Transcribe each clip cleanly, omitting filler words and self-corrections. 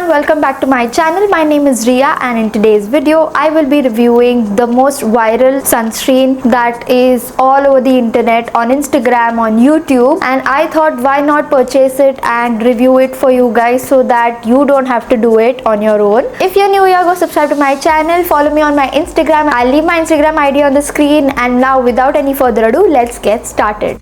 everyone, welcome back to my channel. My name is Rhea and in today's video I will be reviewing the most viral sunscreen that is all over the internet, on Instagram, on YouTube, and I thought why not purchase it and review it for you guys so that you don't have to do it on your own. If you're new here, go subscribe to my channel, follow me on my Instagram. I'll leave my Instagram ID on the screen, and now without any further ado, let's get started.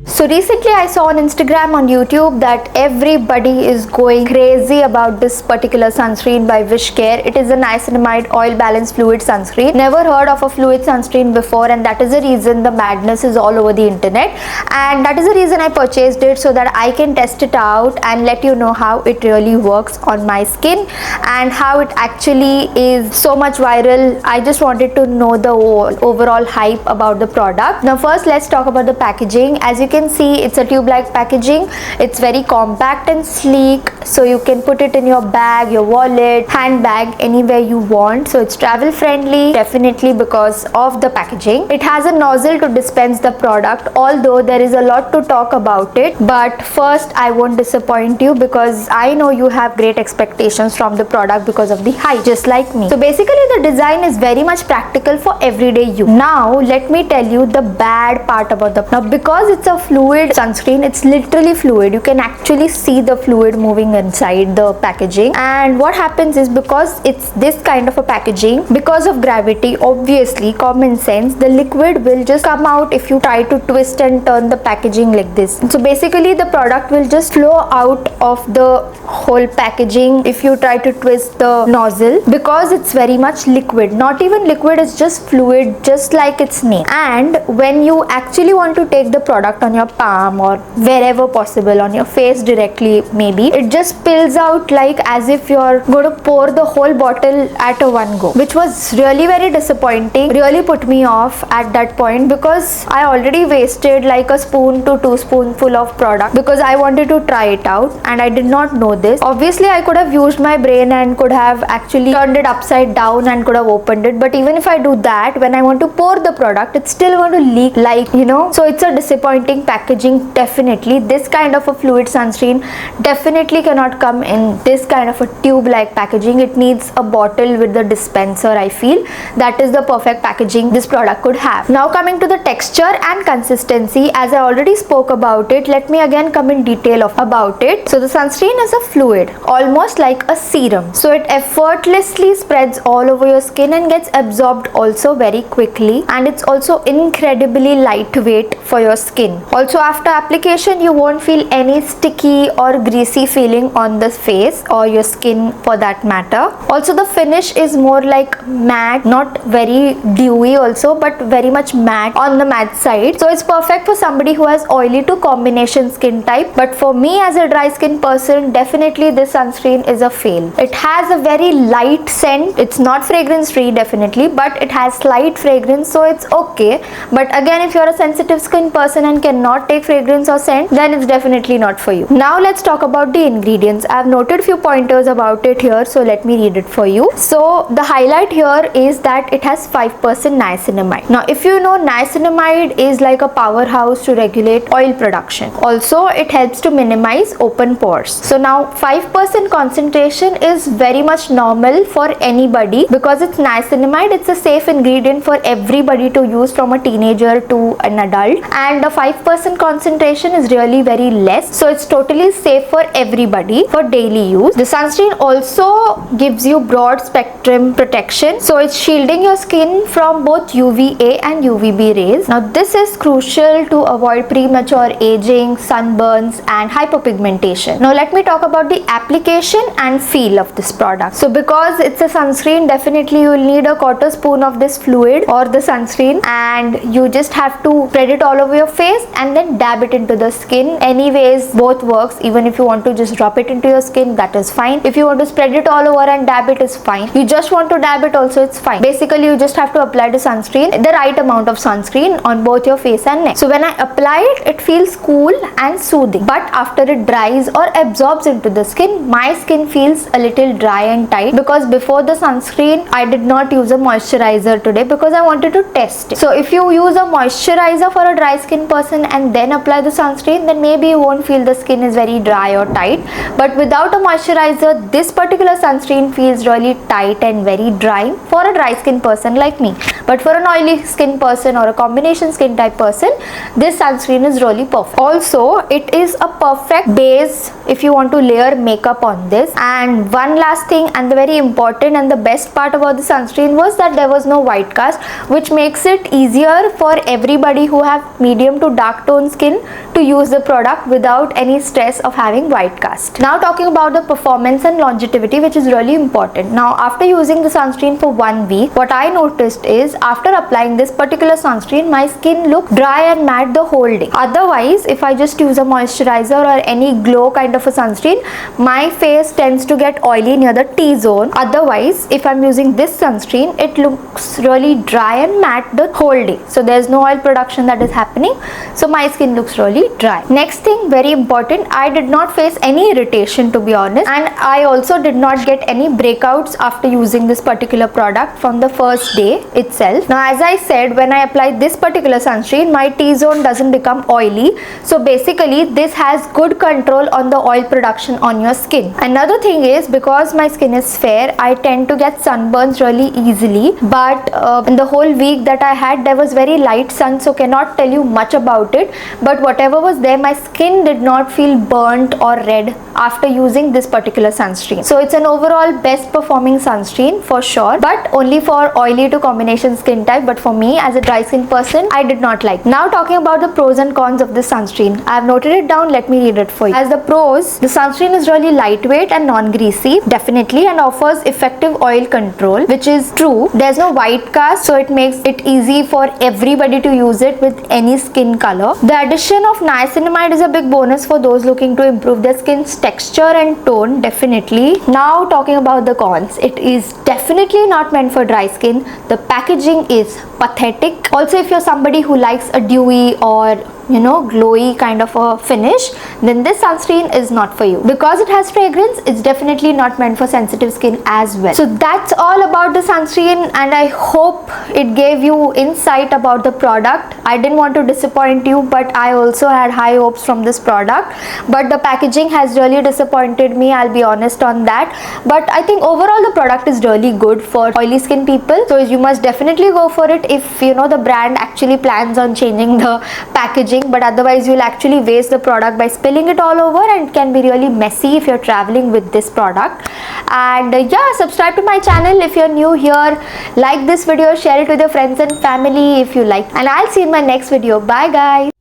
So recently I saw on Instagram, on YouTube that everybody is going crazy about this particular sunscreen by WISHCARE. It is a niacinamide oil balance fluid sunscreen. Never heard of a fluid sunscreen before, and that is the reason the madness is all over the internet, and that is the reason I purchased it, so that I can test it out and let you know how it really works on my skin and how it actually is so much viral. I just wanted to know the overall hype about the product. Now first let's talk about the packaging. As you can see, it's a tube-like packaging. It's very compact and sleek, so you can put it in your bag, your wallet, handbag, anywhere you want. So it's travel friendly, definitely, because of the packaging. It has a nozzle to dispense the product, although there is a lot to talk about it. But first, I won't disappoint you because I know you have great expectations from the product because of the hype, just like me. So basically the design is very much practical for everyday use. Now let me tell you the bad part about the product. Because it's a fluid sunscreen, it's literally fluid. You can actually see the fluid moving inside the packaging, and what happens is, because it's this kind of a packaging, because of gravity, obviously common sense, the liquid will just come out if you try to twist and turn the packaging like this. So basically the product will just flow out of the whole packaging if you try to twist the nozzle, because it's very much liquid. Not even liquid, it's just fluid, just like its name. And when you actually want to take the product on your palm or wherever possible, on your face directly maybe, it just spills out like as if you're going to pour the whole bottle at a one go, which was really very disappointing. Really put me off at that point, because I already wasted like a spoon to 2 spoonful of product because I wanted to try it out and I did not know this. Obviously I could have used my brain and could have actually turned it upside down and could have opened it, but even if I do that, when I want to pour the product, it's still going to leak, like, you know. So it's a disappointing packaging. Definitely this kind of a fluid sunscreen definitely cannot come in this kind of a tube like packaging. It needs a bottle with the dispenser. I feel that is the perfect packaging this product could have. Now coming to the texture and consistency, as I already spoke about it, let me again come in detail about it. So the sunscreen is a fluid, almost like a serum, so it effortlessly spreads all over your skin and gets absorbed also very quickly, and it's also incredibly lightweight for your skin. Also after application you won't feel any sticky or greasy feeling on the face or your skin for that matter. Also the finish is more like matte, not very dewy also, but very much matte on the matte side. So it's perfect for somebody who has oily to combination skin type, but for me as a dry skin person, definitely this sunscreen is a fail. It has a very light scent. It's not fragrance free definitely, but it has slight fragrance, so it's okay. But again, if you're a sensitive skin person and cannot take fragrance or scent, then it's definitely not for you. Now let's talk about the ingredients. I've noted few pointers about it here, so let me read it for you. So the highlight here is that it has 5% niacinamide. Now if you know, niacinamide is like a powerhouse to regulate oil production. Also it helps to minimize open pores. So now 5% concentration is very much normal for anybody, because it's niacinamide. It's a safe ingredient for everybody to use, from a teenager to an adult, and the 5% concentration is really very less, so it's totally safe for everybody for daily use. The sunscreen also gives you broad spectrum protection, so it's shielding your skin from both UVA and UVB rays. Now this is crucial to avoid premature aging, sunburns and hyperpigmentation. Now let me talk about the application and feel of this product. So because it's a sunscreen, definitely you will need a quarter spoon of this fluid or the sunscreen, and you just have to spread it all over your face and then dab it into the skin. Anyways, both works. Even if you want to just drop it into your skin, that is fine. If you want to spread it all over and dab it, is fine. You just want to dab it also, it's fine. Basically you just have to apply the sunscreen, the right amount of sunscreen on both your face and neck. So when I apply it, it feels cool and soothing, but after it dries or absorbs into the skin, my skin feels a little dry and tight, because before the sunscreen I did not use a moisturizer today because I wanted to test it. So if you use a moisturizer for a dry skin person and then apply the sunscreen, then maybe you won't feel the skin is very dry or tight. But without a moisturizer, this particular sunscreen feels really tight and very dry for a dry skin person like me. But for an oily skin person or a combination skin type person, this sunscreen is really perfect. Also, it is a perfect base if you want to layer makeup on this. And one last thing, and the very important and the best part about the sunscreen was that there was no white cast, which makes it easier for everybody who have medium to dark tone skin to use the product without any stress of having white cast. Now talking about the performance and longevity, which is really important. Now after using the sunscreen for 1 week, what I noticed is after applying this particular sunscreen, my skin looked dry and matte the whole day. Otherwise, if I just use a moisturizer or any glow kind of a sunscreen, my face tends to get oily near the T-zone. Otherwise, if I'm using this sunscreen, it looks really dry and matte the whole day. So there's no oil production that is happening. So my skin looks really dry. Next thing, very important, I did not face any irritation, to be honest, and I also did not get any breakouts after using this particular product from the first day itself. Now as I said, when I apply this particular sunscreen, my T-zone doesn't become oily. So basically this has good control on the oil production on your skin. Another thing is, because my skin is fair, I tend to get sunburns really easily, but in the whole week that I had, there was very light sun, so cannot tell you much about it. But whatever was there, my skin did not feel burnt or red after using this particular sunscreen. So it's an overall best performing sunscreen for sure, but only for oily to combination skin type. But for me as a dry skin person, I did not like. Now talking about the pros and cons of this sunscreen, I have noted it down. Let me read it for you. As the pros, the sunscreen is really lightweight and non-greasy, definitely, and offers effective oil control, which is true. There's no white cast, so it makes it easy for everybody to use it with any skin color. The addition of niacinamide is a big bonus for those looking to improve their skin's texture and tone, definitely. Now talking about the cons, it is definitely not meant for dry skin. The packaging is pathetic. Also, if you're somebody who likes a dewy or glowy kind of a finish, then this sunscreen is not for you. Because it has fragrance, it's definitely not meant for sensitive skin as well. So that's all about the sunscreen, and I hope it gave you insight about the product. I didn't want to disappoint you, but I also had high hopes from this product, but the packaging has really disappointed me, I'll be honest on that. But I think overall the product is really good for oily skin people, so you must definitely go for it if the brand actually plans on changing the packaging. But otherwise you'll actually waste the product by spilling it all over, and it can be really messy if you're traveling with this product. And yeah, subscribe to my channel if you're new here, like this video, share it with your friends and family if you like, and I'll see you in my next video. Bye guys.